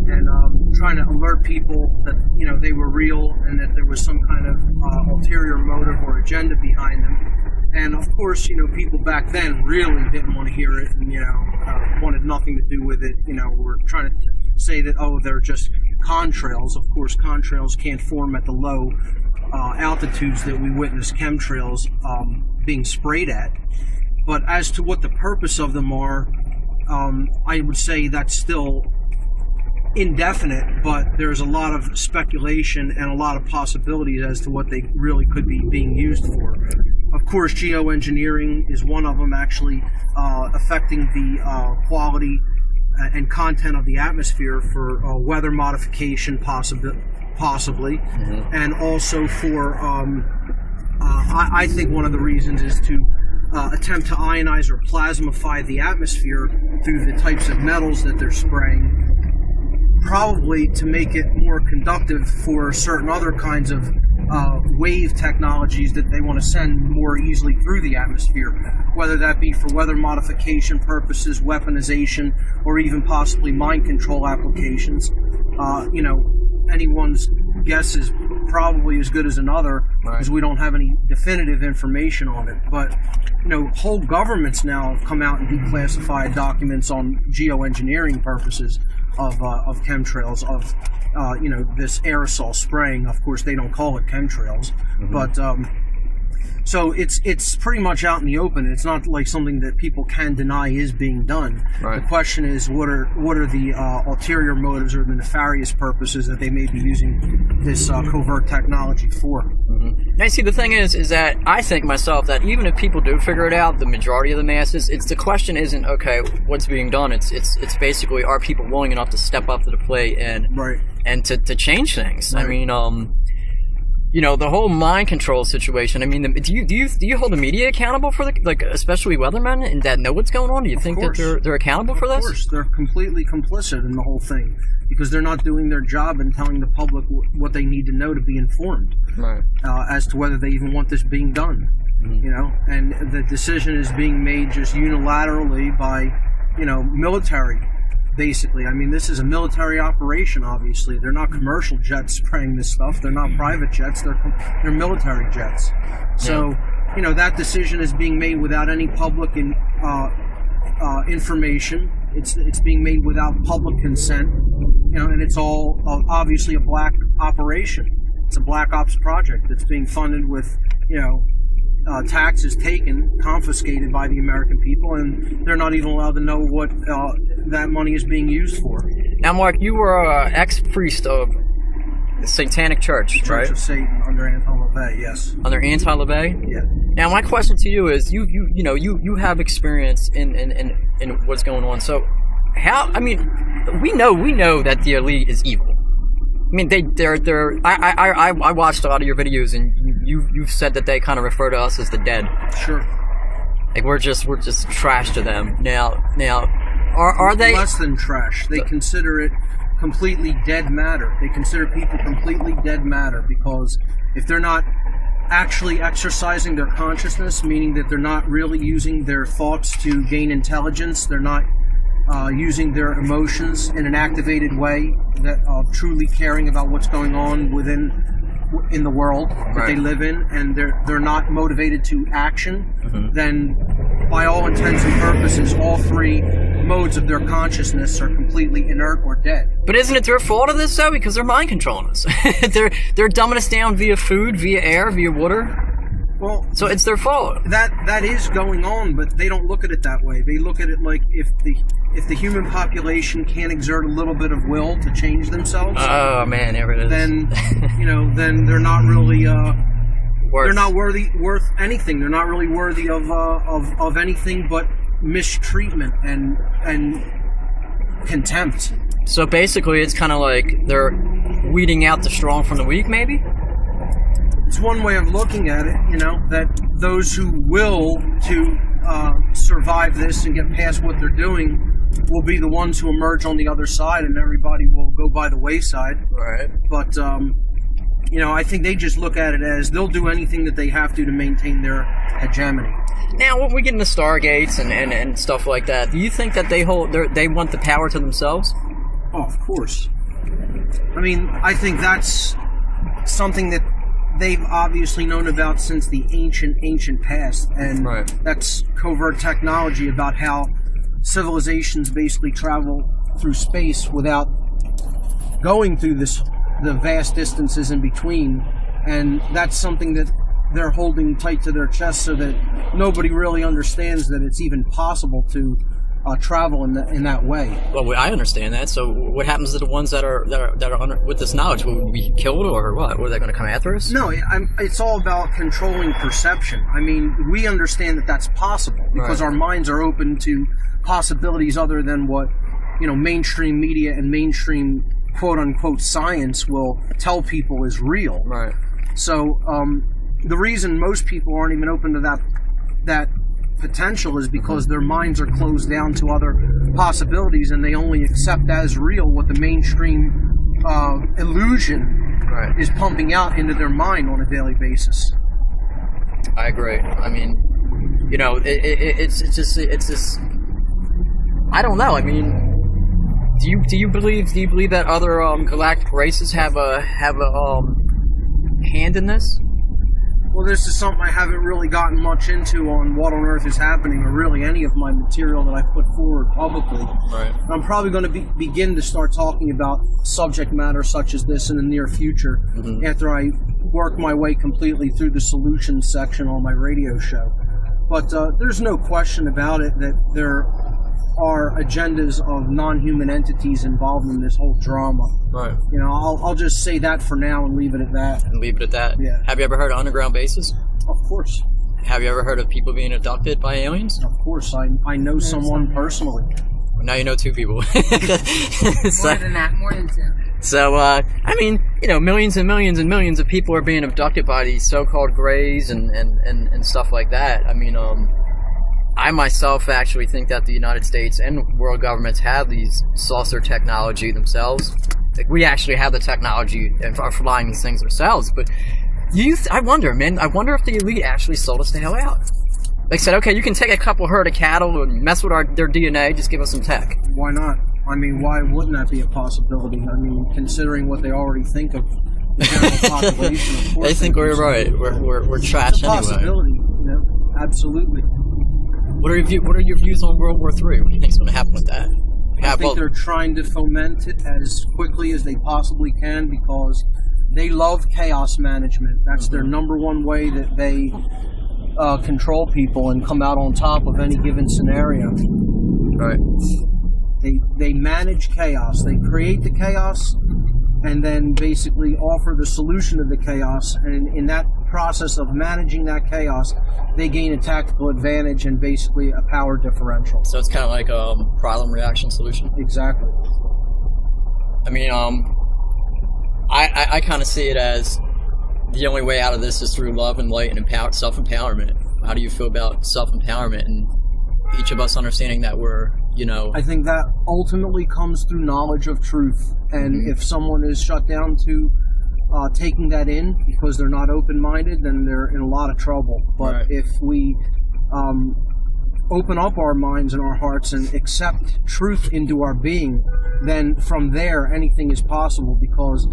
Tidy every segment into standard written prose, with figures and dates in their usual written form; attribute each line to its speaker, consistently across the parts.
Speaker 1: and trying to alert people that they were real and that there was some kind of ulterior motive or agenda behind them. And of course, people back then really didn't want to hear it, and wanted nothing to do with it. Were trying to say that they're just contrails. Of course, contrails can't form at the low altitudes that we witness chemtrails being sprayed at. But as to what the purpose of them are, I would say that's still indefinite, but there's a lot of speculation and a lot of possibilities as to what they really could be being used for. Of course, geoengineering is one of them, actually affecting the quality and content of the atmosphere for weather modification, possibly, mm-hmm. and also for, I think one of the reasons is to attempt to ionize or plasmify the atmosphere through the types of metals that they're spraying, probably to make it more conductive for certain other kinds of wave technologies that they want to send more easily through the atmosphere, whether that be for weather modification purposes, weaponization, or even possibly mind control applications. Anyone's guess is probably as good as another, because we don't have any definitive information on it. But whole governments now have come out and declassified documents on geoengineering purposes of chemtrails, of this aerosol spraying. Of course, they don't call it chemtrails, mm-hmm. but so it's pretty much out in the open. It's not like something that people can deny is being done. Right. The question is, what are the ulterior motives or the nefarious purposes that they may be using this covert technology for?
Speaker 2: Mm-hmm. Now, see, the thing is that I think myself that even if people do figure it out, the majority of the masses, the question isn't okay, what's being done. It's basically, are people willing enough to step up to the plate and to change things? Right. I mean, the whole mind control situation. I mean, do you hold the media accountable for especially weathermen and that know what's going on? Do you think that they're accountable for this?
Speaker 1: Of course, they're completely complicit in the whole thing because they're not doing their job and telling the public what they need to know to be informed, right? As to whether they even want this being done. Mm-hmm. And the decision is being made just unilaterally by, military. Basically, I mean, this is a military operation, obviously. They're not commercial jets spraying this stuff. They're not private jets. They're military jets. So, that decision is being made without any public information. It's being made without public consent, and it's all obviously a black operation. It's a black ops project that's being funded with, taxes taken, confiscated by the American people, and they're not even allowed to know what that money is being used for.
Speaker 2: Now, Mark, you were an ex-priest of the Satanic Church, right?
Speaker 1: Church of Satan under Anton LaVey, yes.
Speaker 2: Under Anton LaVey?
Speaker 1: Yeah.
Speaker 2: Now, my question to you is, you have experience in what's going on. So, we know that the elite is evil. I mean, they're. I watched a lot of your videos, and you've said that they kind of refer to us as the dead.
Speaker 1: Sure.
Speaker 2: Like we're just trash to them. Now, are they
Speaker 1: less than trash? They consider it completely dead matter. They consider people completely dead matter because if they're not actually exercising their consciousness, meaning that they're not really using their thoughts to gain intelligence, they're not using their emotions in an activated way, that of truly caring about what's going on in the world that they live in, and they're not motivated to action, mm-hmm. then by all intents and purposes, all three modes of their consciousness are completely inert or dead.
Speaker 2: But isn't it their fault of this though? Because they're mind controlling us. they're dumbing us down via food, via air, via water.
Speaker 1: Well,
Speaker 2: so it's their fault.
Speaker 1: That is going on, but they don't look at it that way. They look at it like if the human population can't exert a little bit of will to change themselves.
Speaker 2: Oh man, there it is.
Speaker 1: Then then they're not really they're not worth anything. They're not really worthy of anything but mistreatment and contempt.
Speaker 2: So basically, it's kind of like they're weeding out the strong from the weak, maybe.
Speaker 1: It's one way of looking at it, that those who will to survive this and get past what they're doing will be the ones who emerge on the other side, and everybody will go by the wayside.
Speaker 2: Right.
Speaker 1: But, I think they just look at it as they'll do anything that they have to maintain their hegemony.
Speaker 2: Now, when we get into Stargates and stuff like that, do you think that they want the power to themselves?
Speaker 1: Oh, of course. I mean, I think that's something that they've obviously known about since the ancient past, and
Speaker 2: Right.
Speaker 1: that's covert technology about how civilizations basically travel through space without going through the vast distances in between, and that's something that they're holding tight to their chest so that nobody really understands that it's even possible to travel in that way.
Speaker 2: Well, I understand that. So, what happens to the ones that are under, with this knowledge? Will we be killed, or what? Were they going to come after us?
Speaker 1: No, it's all about controlling perception. I mean, we understand that that's possible because
Speaker 2: Right.
Speaker 1: our minds are open to possibilities other than what, mainstream media and mainstream quote unquote science will tell people is real.
Speaker 2: Right.
Speaker 1: So the reason most people aren't even open to that potential is because their minds are closed down to other possibilities, and they only accept as real what the mainstream illusion
Speaker 2: Right.
Speaker 1: is pumping out into their mind on a daily basis.
Speaker 2: I agree. I mean, it's just. I don't know. I mean, do you believe that other galactic races have a hand in this?
Speaker 1: Well, this is something I haven't really gotten much into on what on earth is happening, or really any of my material that I put forward publicly.
Speaker 2: Right.
Speaker 1: I'm probably going to begin to start talking about subject matter such as this in the near future, after I work my way completely through the solutions section on my radio show. But there's no question about it that there are agendas of non-human entities involved in this whole drama.
Speaker 2: Right.
Speaker 1: I'll just say that for now and leave it at that.
Speaker 2: And leave it at that.
Speaker 1: Yeah.
Speaker 2: Have you ever heard of underground bases?
Speaker 1: Of course.
Speaker 2: Have you ever heard of people being abducted by aliens?
Speaker 1: Of course. I know someone personally.
Speaker 2: Now you know two people.
Speaker 3: More than that, more than two.
Speaker 2: So, I mean, millions and millions and millions of people are being abducted by these so-called grays and stuff like that. I mean, I myself actually think that the United States and world governments have these saucer technology themselves. Like, we actually have the technology and are flying these things ourselves. But I wonder, man. I wonder if the elite actually sold us the hell out. They said, okay, you can take a couple herd of cattle and mess with their DNA, just give us some tech.
Speaker 1: Why not? I mean, why wouldn't that be a possibility? I mean, considering what they already think of the general population, of course.
Speaker 2: They think we're right. We're trash
Speaker 1: It's a
Speaker 2: anyway.
Speaker 1: possibility, absolutely.
Speaker 2: What are your views on World War III? What do you think's going to happen with that?
Speaker 1: I think they're trying to foment it as quickly as they possibly can because they love chaos management. That's their number one way that they control people and come out on top of any given scenario.
Speaker 2: Right.
Speaker 1: They manage chaos. They create the chaos and then basically offer the solution to the chaos. And in that process of managing that chaos, they gain a tactical advantage and basically a power differential.
Speaker 2: So it's kind of like a problem reaction solution.
Speaker 1: Exactly.
Speaker 2: I mean, I kind of see it as the only way out of this is through love and light and self-empowerment. How do you feel about self-empowerment and each of us understanding that we're,
Speaker 1: I think that ultimately comes through knowledge of truth. And if someone is shut down to taking that in because they're not open-minded, then they're in a lot of trouble. But if we open up our minds and our hearts and accept truth into our being, then from there anything is possible because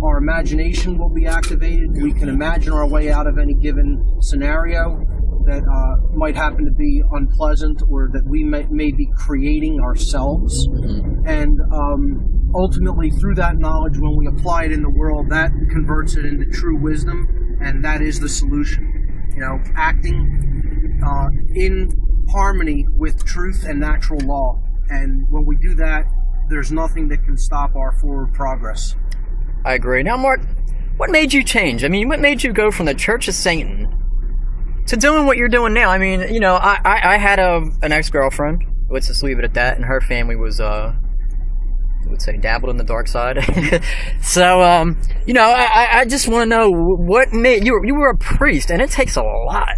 Speaker 1: our imagination will be activated. We can imagine our way out of any given scenario that might happen to be unpleasant or that we may be creating ourselves. And ultimately through that knowledge, when we apply it in the world, that converts it into true wisdom, and that is the solution. Acting in harmony with truth and natural law. And when we do that, there's nothing that can stop our forward progress.
Speaker 2: I agree. Now, Mark, what made you change? I mean, what made you go from the Church of Satan to doing what you're doing now? I mean, I had an ex-girlfriend, let's just leave it at that, and her family was, I would say, dabbled in the dark side. So, I just want to know what made you were a priest, and it takes a lot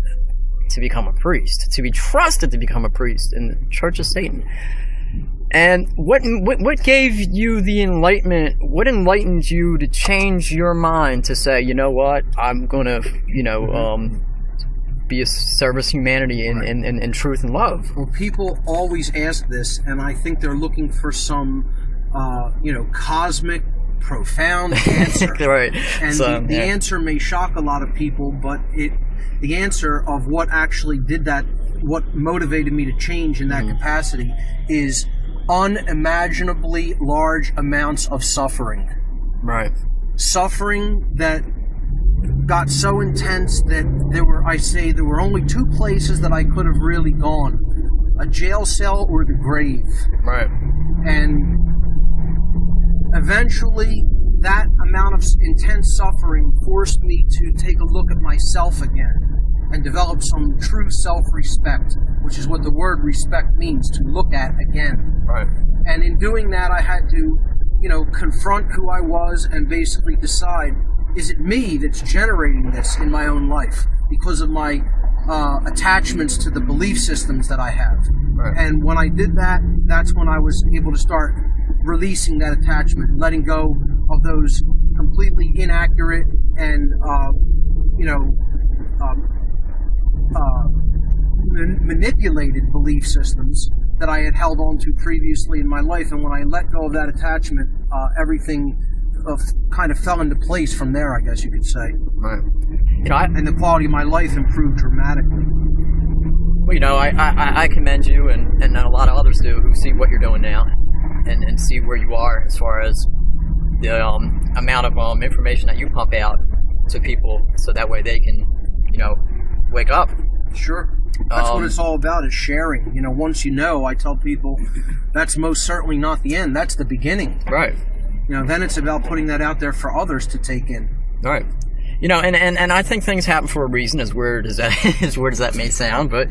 Speaker 2: to become a priest, to be trusted to become a priest in the Church of Satan. And what gave you the enlightenment? What enlightened you to change your mind to say, you know what, I'm gonna, be a service humanity in truth and love?
Speaker 1: Well, people always ask this, and I think they're looking for some cosmic, profound answer.
Speaker 2: Right.
Speaker 1: And the answer may shock a lot of people, but the answer of what actually did that, what motivated me to change in that capacity, is unimaginably large amounts of suffering.
Speaker 2: Right.
Speaker 1: Suffering that got so intense that there were only two places that I could have really gone: a jail cell or the grave.
Speaker 2: Right.
Speaker 1: And eventually that amount of intense suffering forced me to take a look at myself again and develop some true self-respect, which is what the word respect means, to look at again.
Speaker 2: Right.
Speaker 1: And in doing that, I had to, confront who I was and basically decide, is it me that's generating this in my own life because of my attachments to the belief systems that I have?
Speaker 2: Right.
Speaker 1: And when I did that, that's when I was able to start releasing that attachment, letting go of those completely inaccurate and, manipulated belief systems that I had held on to previously in my life. And when I let go of that attachment, everything kind of fell into place from there, I guess you could say.
Speaker 2: Right.
Speaker 1: And the quality of my life improved dramatically.
Speaker 2: Well, I commend you, and a lot of others do, who see what you're doing now and see where you are as far as the amount of information that you pump out to people, so that way they can, wake up.
Speaker 1: Sure. That's what it's all about, is sharing. Once I tell people that's most certainly not the end. That's the beginning.
Speaker 2: Right.
Speaker 1: Then it's about putting that out there for others to take in.
Speaker 2: Right. And I think things happen for a reason, as weird as that may sound, but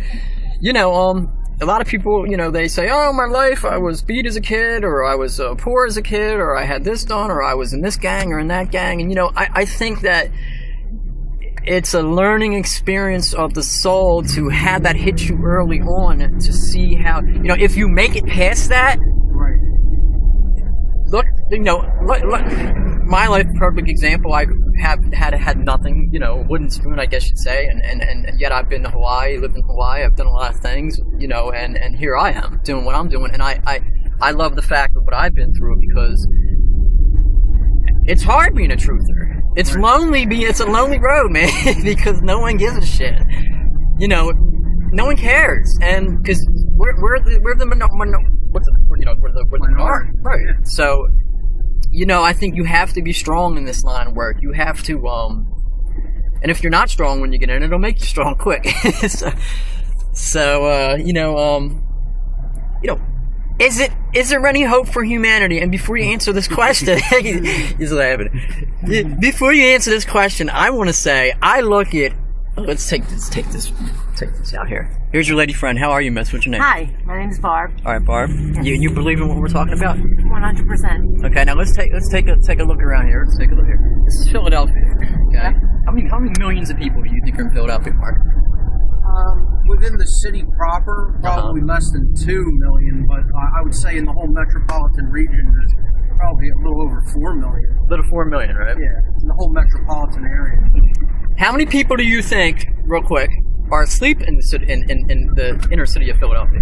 Speaker 2: a lot of people, they say, oh, my life, I was beat as a kid, or I was poor as a kid, or I had this done, or I was in this gang or in that gang. And I think that it's a learning experience of the soul to have that hit you early on, to see how, if you make it past that.
Speaker 1: Right.
Speaker 2: Look, my life, perfect example. I have had nothing, wooden spoon, I guess you'd say, and yet I've been to Hawaii, lived in Hawaii. I've done a lot of things, and here I am doing what I'm doing, and I love the fact of what I've been through, because it's hard being a truther. It's lonely. It's a lonely road, man, because no one gives a shit. No one cares, and because we're the minority, right? Yeah. So, I think you have to be strong in this line of work. You have to, and if you're not strong when you get in, it'll make you strong quick. Is there any hope for humanity? And before you answer this question, he's laughing. Before you answer this question, I want to say, I look at, let's take this out here. Here's your lady friend. How are you, miss? What's your name?
Speaker 3: Hi, my name is Barb.
Speaker 2: All right, Barb.
Speaker 3: Yes.
Speaker 2: You believe in what we're talking about?
Speaker 3: 100%.
Speaker 2: Okay, now let's take a look around here. Let's take a look here. This is Philadelphia. Okay.
Speaker 3: Yep.
Speaker 2: How many millions of people do you think are in Philadelphia, Mark?
Speaker 1: Within the city proper, probably less than 2 million, but I would say in the whole metropolitan region, there's probably a little over 4 million.
Speaker 2: A little 4 million, right?
Speaker 1: Yeah, in the whole metropolitan area.
Speaker 2: How many people do you think, real quick, are asleep in the city, in the inner city of Philadelphia?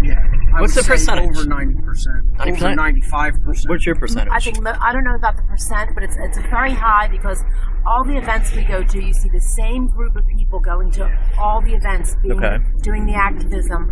Speaker 1: Yeah.
Speaker 2: What's the percentage?
Speaker 1: Over 90%.
Speaker 2: 90%?
Speaker 1: Over 95%.
Speaker 2: What's your percentage?
Speaker 3: I don't know about the percent, but it's very high, because all the events we go to, you see the same group of people going to all the events, doing the activism,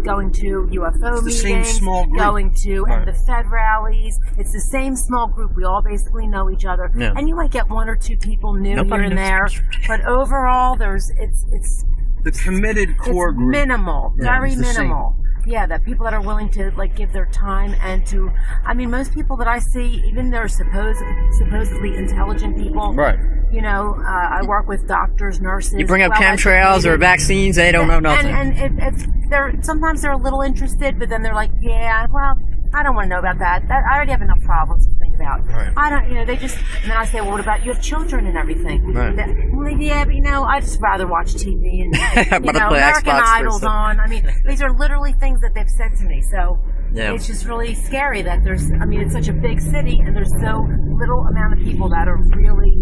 Speaker 3: going to UFO meetings,
Speaker 1: same small group.
Speaker 3: Going to the Fed rallies. It's the same small group. We all basically know each other, and you might get one or two people new here and there, but overall, it's
Speaker 1: the committed core group.
Speaker 3: Minimal, very minimal. Yeah, that people that are willing to give their time and to. I mean, most people that I see, even they're supposedly intelligent people.
Speaker 2: Right.
Speaker 3: I work with doctors, nurses.
Speaker 2: You bring up chemtrails or vaccines, they don't know nothing.
Speaker 3: And sometimes they're a little interested, but then they're like, yeah, well, I don't want to know about that. I already have enough problems to think about.
Speaker 2: Right.
Speaker 3: I don't, they just. And then I say, well, what about you have children and everything?
Speaker 2: Right.
Speaker 3: Well, yeah, but I'd just rather watch TV and American
Speaker 2: Xbox
Speaker 3: Idol's on. I mean, these are literally things that they've said to me. So it's just really scary that it's such a big city and there's so little amount of people that are really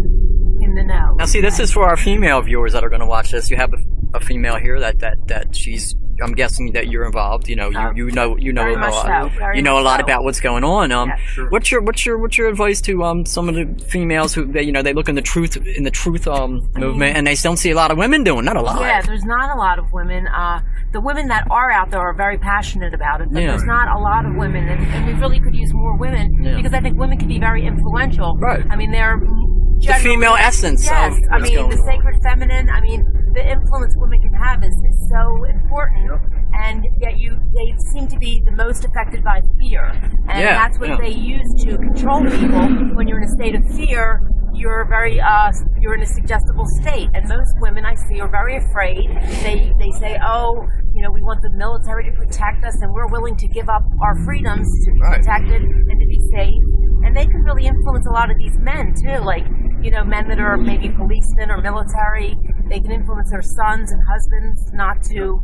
Speaker 3: in the know.
Speaker 2: Now, see, this is for our female viewers that are going to watch this. You have a female here that she's I'm guessing that you're involved. You know, you know
Speaker 3: very
Speaker 2: a
Speaker 3: much
Speaker 2: lot.
Speaker 3: so, very
Speaker 2: you know a
Speaker 3: much
Speaker 2: lot
Speaker 3: so.
Speaker 2: about what's going on.
Speaker 1: Sure.
Speaker 2: What's your advice to some of the females who they look in the truth movement and they don't see a lot of women doing, not a lot.
Speaker 3: Yeah, there's not a lot of women. The women that are out there are very passionate about it, but there's not a lot of women, and we really could use more women because I think women can be very influential.
Speaker 2: Right.
Speaker 3: I mean, they're
Speaker 2: the female essence.
Speaker 3: Yes,
Speaker 2: of
Speaker 3: I mean the sacred feminine. I mean, the influence women can have is so important, and yet they seem to be the most affected by fear, and that's what they use to control people. When you're in a state of fear, you're very you're in a suggestible state, and most women I see are very afraid. They say, oh, you know, we want the military to protect us, and we're willing to give up our freedoms to be protected and to be safe. And they can really influence a lot of these men too, like, you know, men that are maybe policemen or military. They can influence their sons and husbands not to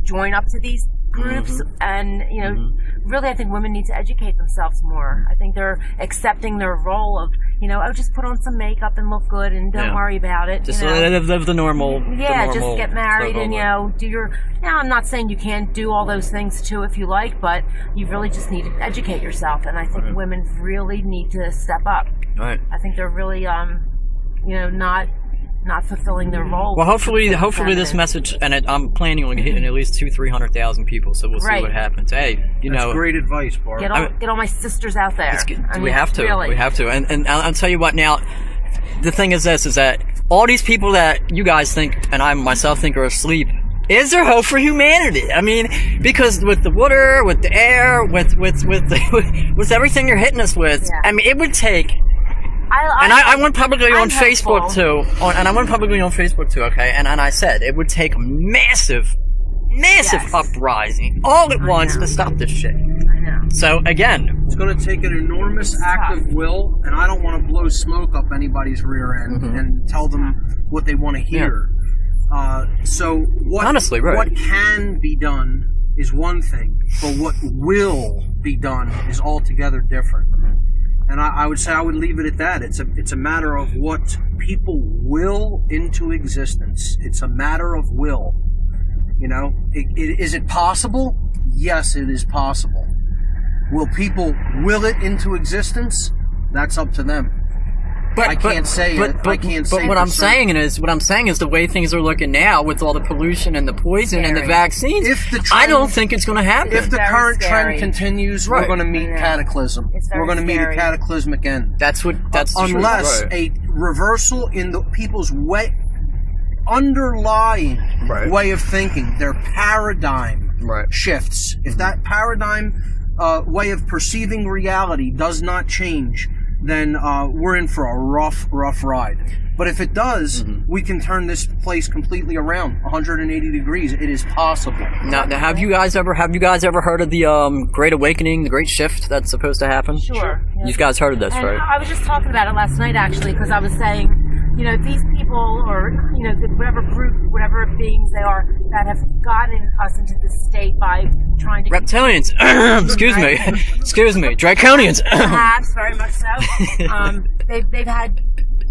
Speaker 3: join up to these groups. And, you know, really I think women need to educate themselves more. I think they're accepting their role of, you know, oh, just put on some makeup and look good and don't worry about it.
Speaker 2: Just
Speaker 3: you know?
Speaker 2: live the normal.
Speaker 3: Just get married and, you know, do your... Now, I'm not saying you can't do all those things too if you like, but you really just need to educate yourself. And I think women really need to step up.
Speaker 2: Right.
Speaker 3: I think they're really, you know, not fulfilling their role.
Speaker 2: Well, hopefully this message, and I'm planning on hitting at least 200,000-300,000 people, so we'll see what happens. Hey, you know,
Speaker 1: great advice, Barbara.
Speaker 3: Get all my sisters out there.
Speaker 2: We have to.
Speaker 3: Really.
Speaker 2: We have to. And I'll tell you what. Now, the thing is this: is that all these people that you guys think, and I myself think, are asleep. Is there hope for humanity? I mean, because with the water, with the air, with with everything you're hitting us with, I mean, it would take. I went publicly on Facebook too. I went publicly on Facebook too. Okay, and I said it would take a massive uprising all at once to stop this shit.
Speaker 3: I know.
Speaker 2: So again,
Speaker 1: it's going to take an enormous act of will, and I don't want to blow smoke up anybody's rear end and tell them what they want to hear. So what can be done is one thing, but what will be done is altogether different. And I would say I would leave it at that. It's a matter of what people will into existence. It's a matter of will. You know, is it possible? Yes, it is possible. Will people will it into existence? That's up to them. I can't say it. I can't say.
Speaker 2: But what I'm saying is the way things are looking now, with all the pollution and the poison and the vaccines. I don't think it's going to happen.
Speaker 1: If the current trend continues, we're going to meet cataclysm. We're going to meet a cataclysmic end.
Speaker 2: That's
Speaker 1: unless a reversal in the people's underlying way of thinking, their paradigm shifts. If that paradigm way of perceiving reality does not change, then we're in for a rough ride. But if it does, we can turn this place completely around, 180 degrees. It is possible.
Speaker 2: Now have you guys ever heard of the Great Awakening, the Great Shift that's supposed to happen?
Speaker 3: Sure.
Speaker 2: You guys heard of this, right?
Speaker 3: I was just talking about it last night, actually, because I was saying, you know, these people, or, you know, whatever group, whatever beings they are, that have gotten us into this state by trying to...
Speaker 2: Reptilians. Excuse me. Draconians.
Speaker 3: Perhaps, very much so. They've had,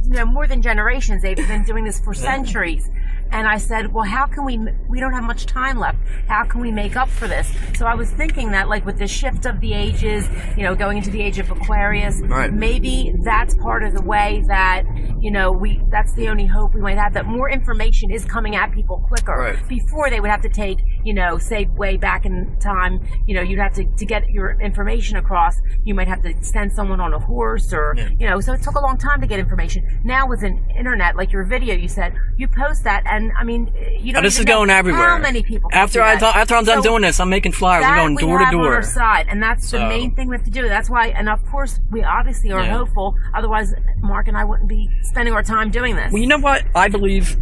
Speaker 3: you know, more than generations. They've been doing this for centuries. And I said, well, how can we don't have much time left. How can we make up for this? So I was thinking that, like, with the shift of the ages, you know, going into the age of Aquarius, maybe that's part of the way that, you know, that's the only hope we might have, that more information is coming at people quicker. Before they would have to take, you know, say way back in time, you know, you'd have to get your information across. You might have to send someone on a horse or, you know, so it took a long time to get information. Now with an internet, like your video, you said, you post that, and I mean, you don't
Speaker 2: this is going everywhere.
Speaker 3: How many people
Speaker 2: after I'm done doing this, I'm making flyers. I'm going door to door.
Speaker 3: On our side, and that's the main thing we have to do. That's why, and of course, we obviously are hopeful. Otherwise, Mark and I wouldn't be spending our time doing this.
Speaker 2: Well, you know what? I believe,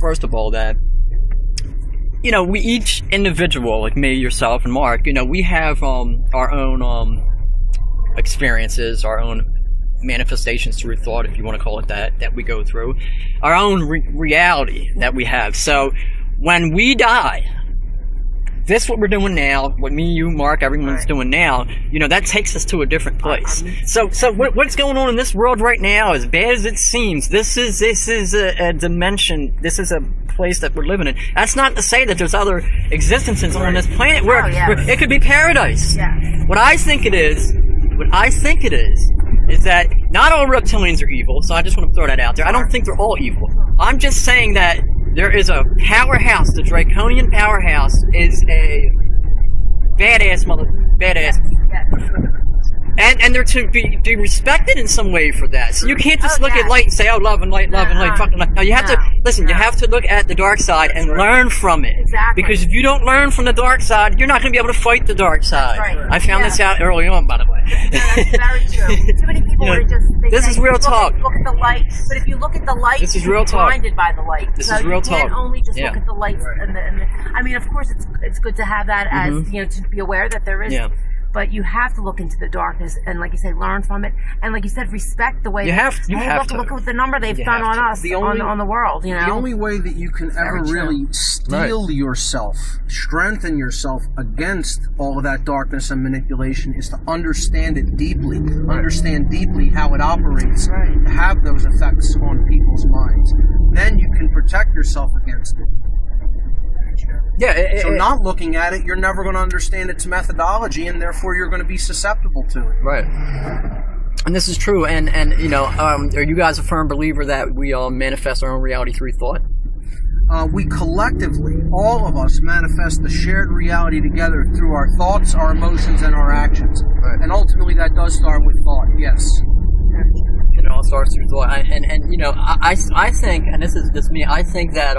Speaker 2: first of all, that, you know, we each individual, like me, yourself, and Mark, you know, we have our own experiences, our own manifestations through thought, if you want to call it that we go through, our own reality that we have. So when we die, this what we're doing now, what me, you, Mark, everyone's doing now, you know, that takes us to a different place. So what's going on in this world right now, as bad as it seems, this is a dimension, this is a place that we're living in. That's not to say that there's other existences on this planet where it could be paradise.
Speaker 3: Yeah.
Speaker 2: What I think it is that not all reptilians are evil, so I just want to throw that out there. I don't think they're all evil. I'm just saying that there is a powerhouse, the Draconian powerhouse is a badass. And they're to be respected in some way for that. So you can't just look at light and say, oh, love and light, fucking light. No, you have to, listen, you have to look at the dark side and learn from it.
Speaker 3: Exactly.
Speaker 2: Because if you don't learn from the dark side, you're not going to be able to fight the dark side.
Speaker 3: That's right.
Speaker 2: I found this out early on, by the way.
Speaker 3: That's very true. Too many people are just...
Speaker 2: This is real talk.
Speaker 3: Look at the light, but if you look at the light,
Speaker 2: this is real talk.
Speaker 3: You're blinded by the light.
Speaker 2: This is real talk.
Speaker 3: You can't only just look at the lights. And the, I mean, of course, it's good to have that as, you know, to be aware that there is... But you have to look into the darkness and, like you say, learn from it. And like you said, respect the way
Speaker 2: you have to.
Speaker 3: Look at the number they've done on us, on the world. You know,
Speaker 1: the only way that you can ever really steel yourself, strengthen yourself against all of that darkness and manipulation is to understand it deeply, understand deeply how it operates, to have those effects on people's minds. Then you can protect yourself against it. So not looking at it, you're never going to understand its methodology, and therefore you're going to be susceptible to it.
Speaker 2: Right. And this is true. And you know, are you guys a firm believer that we all manifest our own reality through thought?
Speaker 1: We collectively, all of us, manifest the shared reality together through our thoughts, our emotions, and our actions. Right. And ultimately, that does start with thought. Yes.
Speaker 2: It all starts through thought. And you know, I think, and this is just me, I think that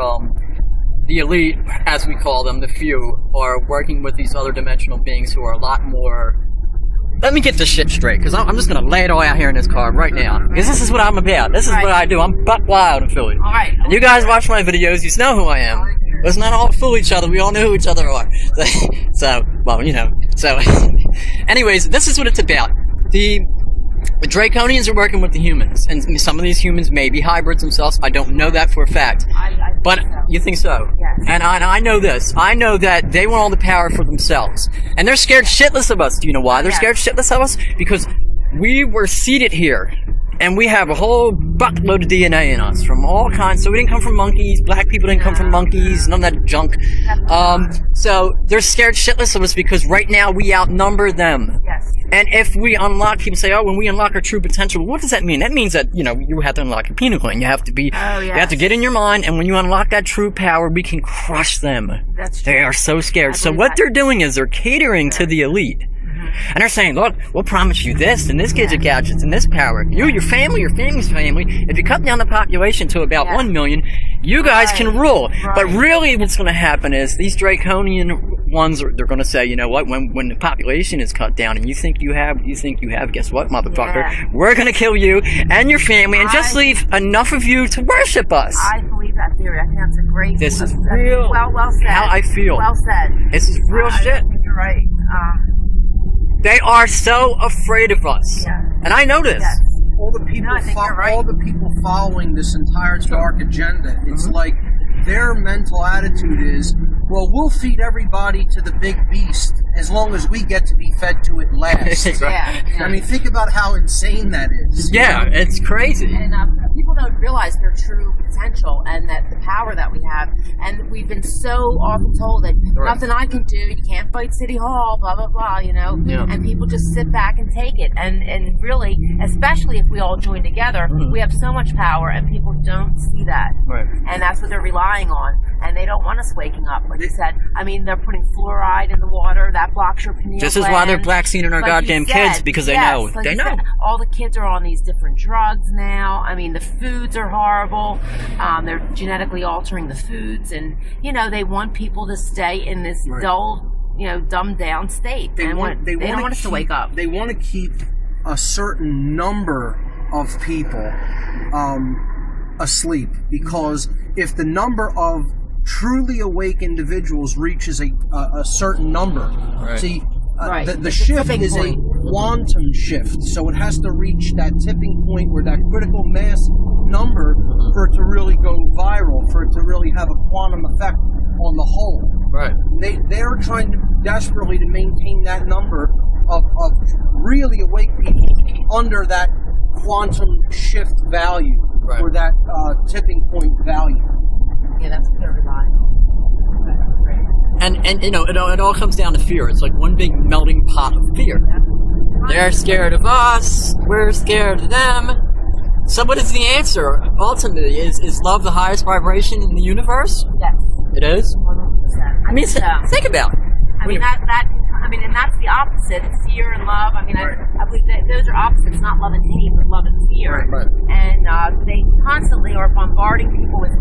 Speaker 2: the elite, as we call them, the few, are working with these other dimensional beings who are a lot more... Let me get this shit straight, because I'm just going to lay it all out here in this car right now. Because this is what I'm about. This is what I do. I'm buck wild in Philly.
Speaker 3: All right.
Speaker 2: And you guys watch my videos, you know who I am. Let's not all fool each other. We all know who each other are. So, well, you know. So, anyways, this is what it's about. The Draconians are working with the humans, and some of these humans may be hybrids themselves. I don't know that for a fact. But you think so?
Speaker 3: Yes.
Speaker 2: And I know this. I know that they want all the power for themselves. And they're scared shitless of us. Do you know why they're scared shitless of us? Because we were seeded here. And we have a whole buttload of DNA in us from all kinds. So we didn't come from monkeys. Black people didn't come from monkeys. None of that junk. So they're scared shitless of us because right now we outnumber them.
Speaker 3: Yes.
Speaker 2: And if we unlock, people say, oh, when we unlock our true potential, what does that mean? That means that, you know, you have to unlock your pineal gland. You have to be, you have to get in your mind, and when you unlock that true power, we can crush them.
Speaker 3: That's true.
Speaker 2: They are so scared. So what they're doing is they're catering to the elite. And they're saying, look, we'll promise you this, and this gives you gadgets, and this power. You, your family, your family's family. If you cut down the population to about 1 million, you guys can rule. But really what's going to happen is these Draconian ones, they're going to say, you know what, when the population is cut down and you think you have, guess what, motherfucker? We're going to kill you and your family and just leave enough of you to worship us.
Speaker 3: I believe that theory. I think that's a great...
Speaker 2: This is real.
Speaker 3: Well said.
Speaker 2: How I feel.
Speaker 3: Well said.
Speaker 2: This is real shit.
Speaker 3: You're right.
Speaker 2: They are so afraid of us. And I know this.
Speaker 1: All the people, all the people following this entire dark agenda, it's like their mental attitude is, well, we'll feed everybody to the big beast as long as we get to be fed to it last. I mean, think about how insane that is.
Speaker 2: Yeah, it's crazy.
Speaker 3: And people don't realize their true potential and that the power that we have. And we've been so often told that nothing I can do, you can't fight City Hall, blah, blah, blah, you know. And people just sit back and take it. And really, especially if we all join together, we have so much power and people don't see that. And that's what they're relying on. And they don't want us waking up, like you said. I mean, they're putting fluoride in the water. That blocks your pineal gland.
Speaker 2: This is why they're vaccinating our goddamn kids, because they know.
Speaker 3: Like
Speaker 2: they know.
Speaker 3: Said, all the kids are on these different drugs now. I mean, the foods are horrible. They're genetically altering the foods. And, you know, they want people to stay in this dull, you know, dumbed down state. They don't want us to wake up.
Speaker 1: They want to keep a certain number of people asleep, because if the number of truly awake individuals reaches a certain number, see, the shift is a quantum shift, so it has to reach that tipping point where that critical mass number for it to really go viral, for it to really have a quantum effect on the whole. They're trying desperately to maintain that number of really awake people under that quantum shift value,
Speaker 2: right,
Speaker 1: or that tipping point value.
Speaker 3: Yeah, that's what they're relying on.
Speaker 2: And you know, it all comes down to fear. It's like one big melting pot of fear. They're scared of us. We're scared of them. So what is the answer? Ultimately, is love the highest vibration in the universe?
Speaker 3: Yes.
Speaker 2: It is?
Speaker 3: 100%.
Speaker 2: I mean, think about it.
Speaker 3: I mean, and that's the opposite. Fear and love. I mean, I believe that those are opposites, not love and hate, but love and fear.
Speaker 2: Right.
Speaker 3: And they constantly are bombarding people with,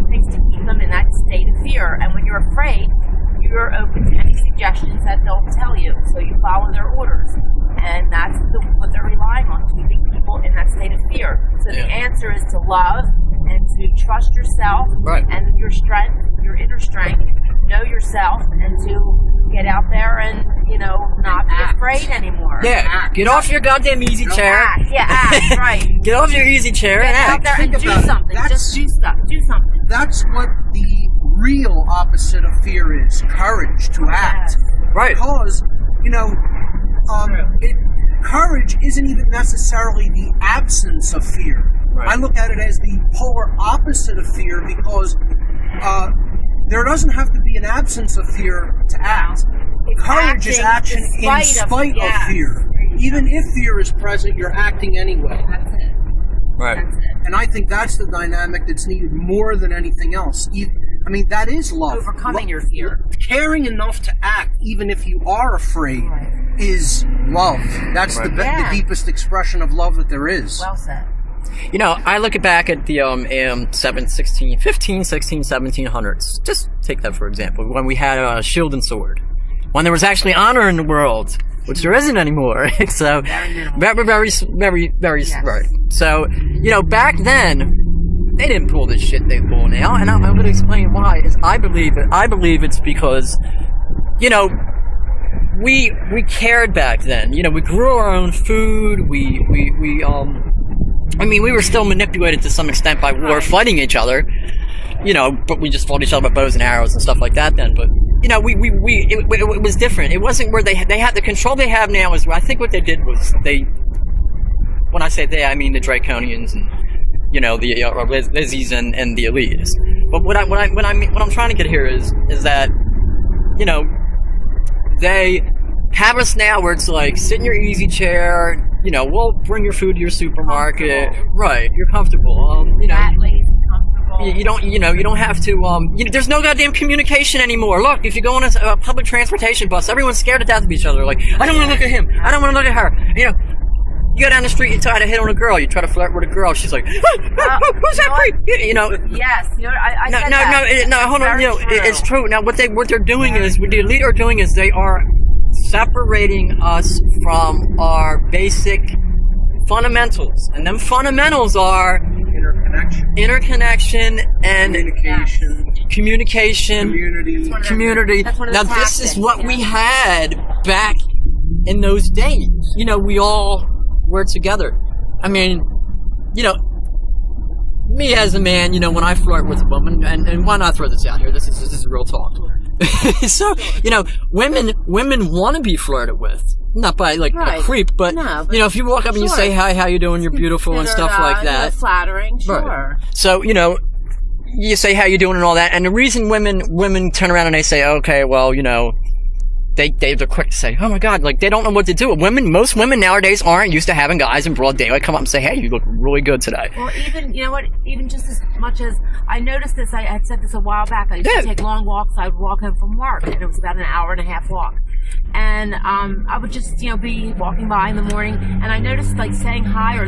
Speaker 3: things to keep them in that state of fear. And when you're afraid, you're open to any suggestions that they'll tell you. So you follow their orders. And that's what they're relying on, keeping people in that state of fear. So the answer is to love and to trust yourself,
Speaker 2: right,
Speaker 3: and your strength, your inner strength, know yourself, and to get out there and, not be afraid anymore.
Speaker 2: Yeah, get off your goddamn easy chair.
Speaker 3: Act, right.
Speaker 2: Get off your easy chair and
Speaker 3: out
Speaker 2: act.
Speaker 3: there and do something. Just do stuff. Do something.
Speaker 1: That's what the real opposite of fear is: courage to act.
Speaker 2: Right.
Speaker 1: Because, courage isn't even necessarily the absence of fear.
Speaker 2: Right.
Speaker 1: I look at it as the polar opposite of fear, because there doesn't have to be an absence of fear to act. Courage is action in spite of fear. Even if fear is present, you're acting anyway.
Speaker 3: That's it.
Speaker 2: Right.
Speaker 3: That's it.
Speaker 1: And I think that's the dynamic that's needed more than anything else. I mean, that is love.
Speaker 3: Overcoming your fear.
Speaker 1: Caring enough to act, even if you are afraid, is love. That's the deepest expression of love that there is.
Speaker 3: Well said.
Speaker 2: I look back at the 1700s. Just take that for example. When we had a shield and sword. When there was actually honor in the world, which there isn't anymore. So, very, right. So, back then, they didn't pull this shit they pull now, and I'm going to explain why. I believe it's because, we cared back then. We grew our own food. We were still manipulated to some extent by war, fighting each other. But we just fought each other with bows and arrows and stuff like that then. But it was different. It wasn't where they had the control they have now. Is I think what they did was when I say they, I mean the Draconians and the Lizzies and the elites. But what I'm trying to get here is that they have us now where it's like sit in your easy chair. We'll bring your food to your supermarket. Right, you're comfortable. You don't have to, there's no goddamn communication anymore. Look, if you go on a public transportation bus, everyone's scared to death of each other. Like, I don't want to look at him. I don't want to look at her. You go down the street, you try to hit on a girl, you try to flirt with a girl, she's like, who's that freak?
Speaker 3: Yes,
Speaker 2: hold on, it's true. Now, what they're doing is, what the elite are doing is they are separating us from our basic fundamentals. And them fundamentals are interconnection and communication, community. Now, this is what we had back in those days. We all were together. I mean, me as a man, when I flirt with a woman, and why not throw this out here? This is real talk. So, women want to be flirted with. Not by, a creep, but, if you walk up and you say, hi, how you doing, you're beautiful, and stuff like that.
Speaker 3: Flattering, sure.
Speaker 2: Right. So, you say how you doing and all that, and the reason women turn around and they say, okay, well, they're quick to say, oh my god, they don't know what to do. Most women nowadays aren't used to having guys in broad daylight come up and say, hey, you look really good today.
Speaker 3: Well, even just as much as I noticed this, I had said this a while back, I used to take long walks. I would walk home from work, and it was about an hour and a half walk. And I would just, be walking by in the morning, and I noticed, saying hi or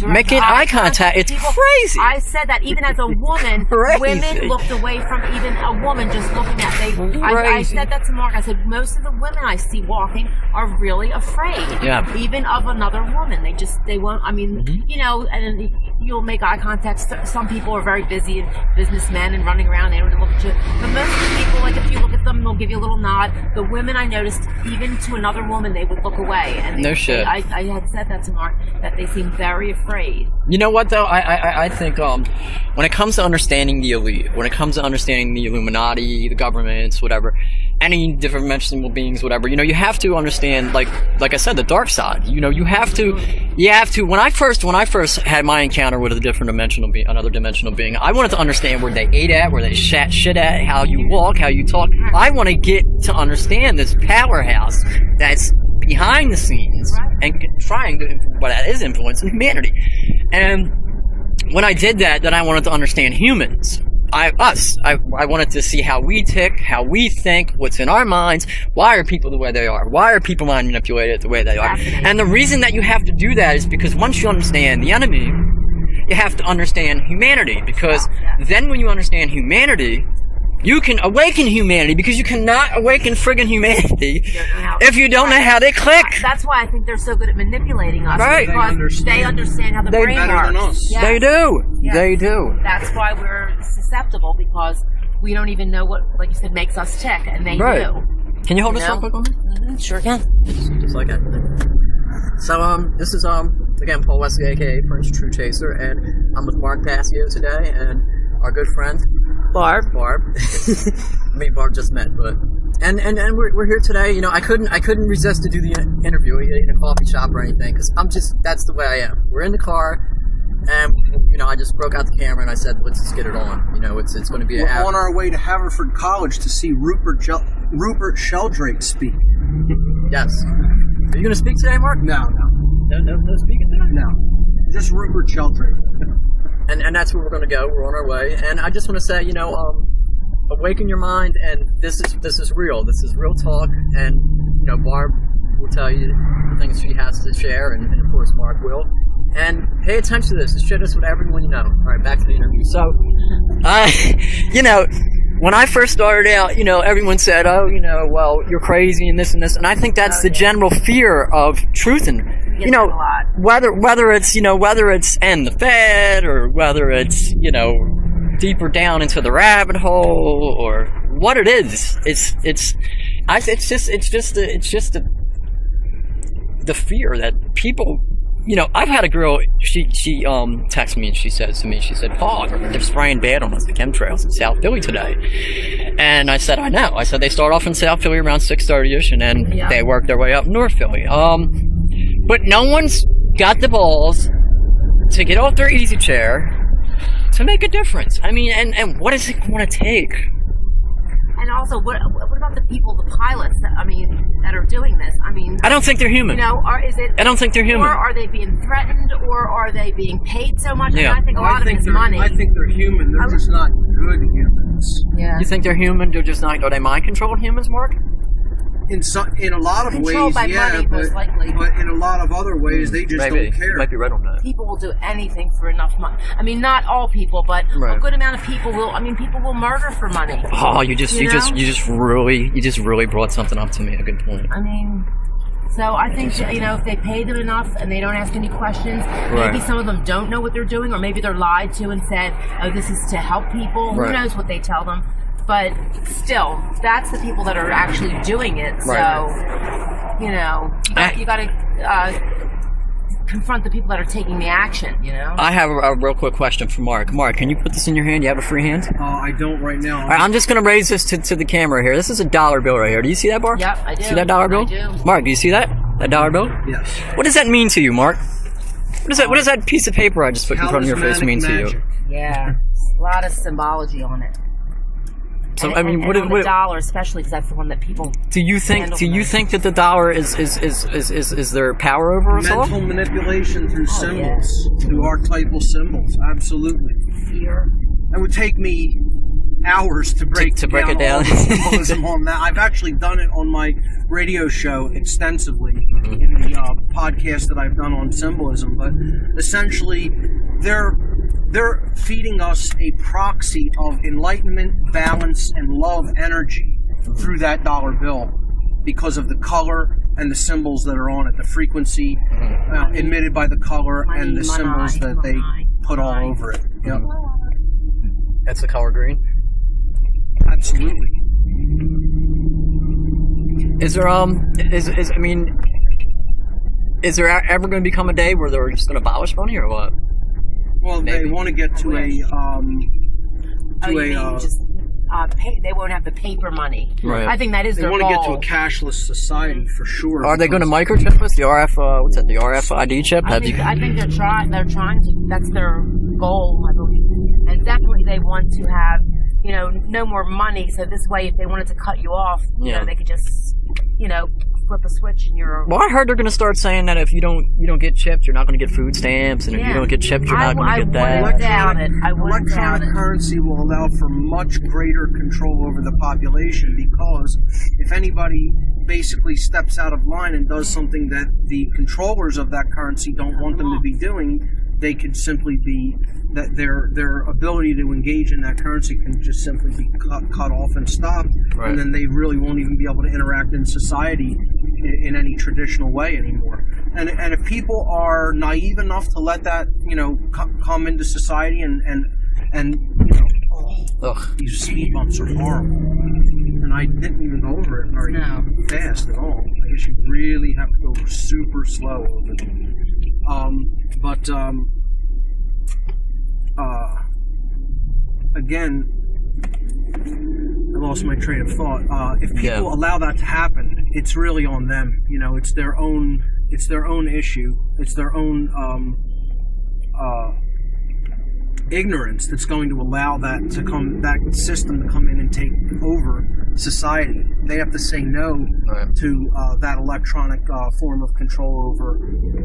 Speaker 3: making
Speaker 2: eye contact. It's crazy.
Speaker 3: I said that even as a woman, women looked away from even a woman just looking at. I said that to Mark. I said most of the women I see walking are really afraid, even of another woman. They won't. I mean, and you'll make eye contact. Some people are very busy and businessmen and running around. They don't look at you. But most of the people, if you look at them, they'll give you a little nod. The women I noticed, even to another woman, they would look away. And
Speaker 2: no shit.
Speaker 3: I had said that to Mark, that they seem very afraid.
Speaker 2: You know what, though? I think when it comes to understanding the elite, when it comes to understanding the Illuminati, the governments, whatever, any different dimensional beings, whatever, you know, you have to understand, like I said, the dark side. You know, you have to. When I first had my encounter with another dimensional being, I wanted to understand where they ate at, where they shat shit at, how you walk, how you talk. I want to get to understand this powerhouse that's behind the scenes and trying to, that is influencing humanity. And when I did that, then I wanted to understand humans. I wanted to see how we tick, how we think, what's in our minds. Why are people the way they are? Why are people mind manipulated the way they are? And the reason that you have to do that is because once you understand the enemy, you have to understand humanity. Because then when you understand humanity, you can awaken humanity, because you cannot awaken friggin' humanity if you don't know how they click.
Speaker 3: That's why I think they're so good at manipulating us.
Speaker 2: Right.
Speaker 3: Because they understand how the brain works.
Speaker 2: Yes. They do. Yes. They do.
Speaker 3: That's why we're susceptible, because we don't even know what, like you said, makes us tick, and they do.
Speaker 2: Can you hold this real quick on me?
Speaker 3: Mm-hmm. Sure can.
Speaker 2: Just like that. So, this is, again, Paul Wesley, a.k.a. Prince True Chaser, and I'm with Mark Passio today, and our good friend Barb. I mean, Barb just met, but and we're here today. You know, I couldn't resist to do the interview in a coffee shop or anything, because that's the way I am. We're in the car, and you know, I just broke out the camera and I said, let's just get it on. You know, it's going to be.
Speaker 1: We're on our way to Haverford College to see Rupert Sheldrake speak.
Speaker 2: Yes. Are you going to speak today, Mark?
Speaker 1: No
Speaker 2: speaking today.
Speaker 1: No, just Rupert Sheldrake.
Speaker 2: And that's where we're going to go. We're on our way. And I just want to say, you know, awaken your mind, and this is real. This is real talk. And, you know, Barb will tell you the things she has to share, and of course Mark will. And pay attention to this. Share this with everyone you know. All right, back to the interview. So, you know, when I first started out, you know, everyone said, oh, you know, well, you're crazy and this and this. And I think that's the general fear of truth. And, you know, whether it's and the Fed, or whether it's, you know, deeper down into the rabbit hole, or what it is, it's just the fear that people, you know, I've had a girl, she texted me and she said, Paul, they're spraying bad on us, the chemtrails in South Philly today. And I said, I know. I said, they start off in South Philly around 6:30ish, and then they work their way up North Philly. But no one's got the balls to get off their easy chair to make a difference. I mean, and what is it going to take?
Speaker 3: And also, what about the people, the pilots that are doing this? I mean,
Speaker 2: I don't think they're human.
Speaker 3: You know,
Speaker 2: I don't think they're human.
Speaker 3: Or are they being threatened, or are they being paid so much? Yeah. And I think a lot of it is money.
Speaker 1: I think they're human. They're just not good humans.
Speaker 2: Yeah. You think they're human? They're just not. Are they mind controlled humans, Mark?
Speaker 1: In a lot of ways,
Speaker 3: by money, most likely.
Speaker 1: But in a lot of other ways, they just don't care.
Speaker 2: You might be right on that.
Speaker 3: People will do anything for enough money. I mean, not all people, but a good amount of people will. I mean, people will murder for money.
Speaker 2: Oh, you just really brought something up to me. A good point.
Speaker 3: I mean, so I think, you know, if they pay them enough and they don't ask any questions, maybe some of them don't know what they're doing, or maybe they're lied to and said, "Oh, this is to help people." Who knows what they tell them? But still, that's the people that are actually doing it. So, you know, you got to confront the people that are taking the action, you know? I have
Speaker 2: a real quick question for Mark. Mark, can you put this in your hand? You have a free hand?
Speaker 1: I don't right now.
Speaker 2: All right, I'm just going to raise this to the camera here. This is a dollar bill right here. Do you see that, Barb?
Speaker 3: Yep, I do.
Speaker 2: See that dollar bill?
Speaker 3: I do.
Speaker 2: Mark, do you see that? That dollar bill?
Speaker 1: Yes.
Speaker 2: What does that mean to you, Mark? What does that piece of paper I just put in front of your face mean to you?
Speaker 3: Yeah, a lot of symbology on it.
Speaker 2: So I mean, what
Speaker 3: the dollar, especially because that's the one that people.
Speaker 2: Do you think that the dollar is there power over us all?
Speaker 1: Mental manipulation through symbols, through archetypal symbols. Absolutely.
Speaker 3: Fear.
Speaker 1: It would take me hours to break it down. Symbolism on that. I've actually done it on my radio show extensively in the podcast that I've done on symbolism. But essentially, they're feeding us a proxy of enlightenment, balance, and love energy through that dollar bill because of the color and the symbols that are on it, the frequency emitted by the color and the symbols that they put all over it. Yep.
Speaker 2: That's the color green?
Speaker 1: Absolutely.
Speaker 2: Is there is there ever going to become a day where they're just going to abolish money, or what?
Speaker 1: Well, maybe. They want to get to
Speaker 3: they won't have the paper money.
Speaker 2: Right.
Speaker 3: I think that is
Speaker 1: They
Speaker 3: their
Speaker 1: want
Speaker 3: goal.
Speaker 1: to get to a cashless society for sure.
Speaker 2: Are they going to microchip us? The RF, what's that? The RFID chip?
Speaker 3: I think they're trying. They're trying to. That's their goal, I believe. And definitely, they want to have, no more money. So this way, if they wanted to cut you off, they could just, flip a switch and you're.
Speaker 2: Well, I heard they're going to start saying that if you don't get chipped, you're not going to get food stamps, and if you don't get chipped, you're not going to get that.
Speaker 3: I wouldn't doubt it. I wouldn't doubt
Speaker 1: Electronic
Speaker 3: it.
Speaker 1: currency will allow for much greater control over the population, because if anybody basically steps out of line and does something that the controllers of that currency don't want them to be doing, they could simply be that their ability to engage in that currency can just simply be cut off and stopped,
Speaker 2: Right.
Speaker 1: and then they really won't even be able to interact in society in any traditional way anymore. And if people are naive enough to let that come into society and these speed bumps are horrible, and I didn't even go over it very fast at all. I guess you really have to go super slow over it. Again, I lost my train of thought. If people allow that to happen, it's really on them. It's their own issue. It's their own ignorance that's going to allow that system to come in and take over society. They have to say no to that electronic form of control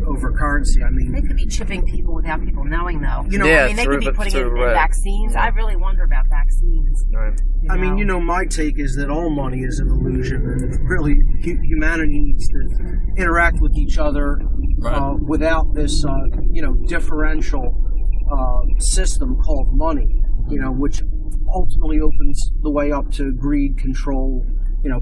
Speaker 1: over currency. I mean,
Speaker 3: they could be chipping people without people knowing, though. They could be putting in vaccines. I really wonder about vaccines.
Speaker 2: Right.
Speaker 1: I mean, my take is that all money is an illusion, and really humanity needs to interact with each other without this, differential system called money, which ultimately opens the way up to greed, control,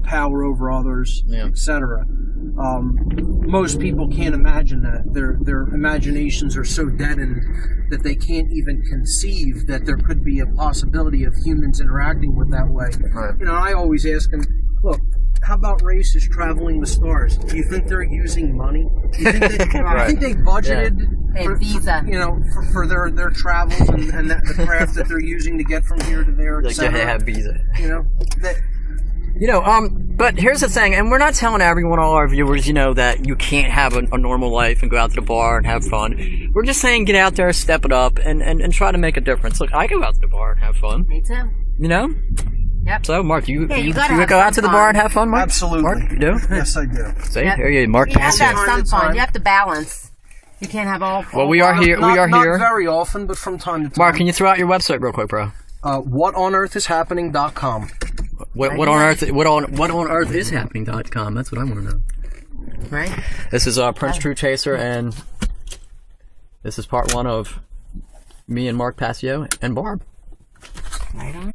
Speaker 1: power over others, etc. Most people can't imagine that. Their imaginations are so deadened that they can't even conceive that there could be a possibility of humans interacting with that way. Right. I always ask them, look, how about races traveling the stars? Do you think they're using money? Do you think they budgeted for
Speaker 3: visa,
Speaker 1: for their travels and the craft that they're using to get from here to there, etc.
Speaker 2: They have visa. But here's the thing, and we're not telling everyone, all our viewers, that you can't have a normal life and go out to the bar and have fun. We're just saying get out there, step it up, and try to make a difference. Look, I go out to the bar and have fun.
Speaker 3: Me too. Yep.
Speaker 2: So, Mark, you go
Speaker 3: out
Speaker 2: to the bar and have fun, Mark?
Speaker 1: Absolutely.
Speaker 2: Mark, you do?
Speaker 1: Yes, I do.
Speaker 2: See, here you Mark Passio.
Speaker 3: You have to have some fun. You have to balance. You can't have all fun.
Speaker 2: Well, we are here.
Speaker 1: Not very often, but from time to time.
Speaker 2: Mark, can you throw out your website real quick, bro?
Speaker 1: WhatOnEarthIsHappening.com.
Speaker 2: What on earth is happening.com? That's what I want to know.
Speaker 3: Right.
Speaker 2: This is Prince True Chaser, and this is part 1 of me and Mark Passio and Barb.
Speaker 3: Right on.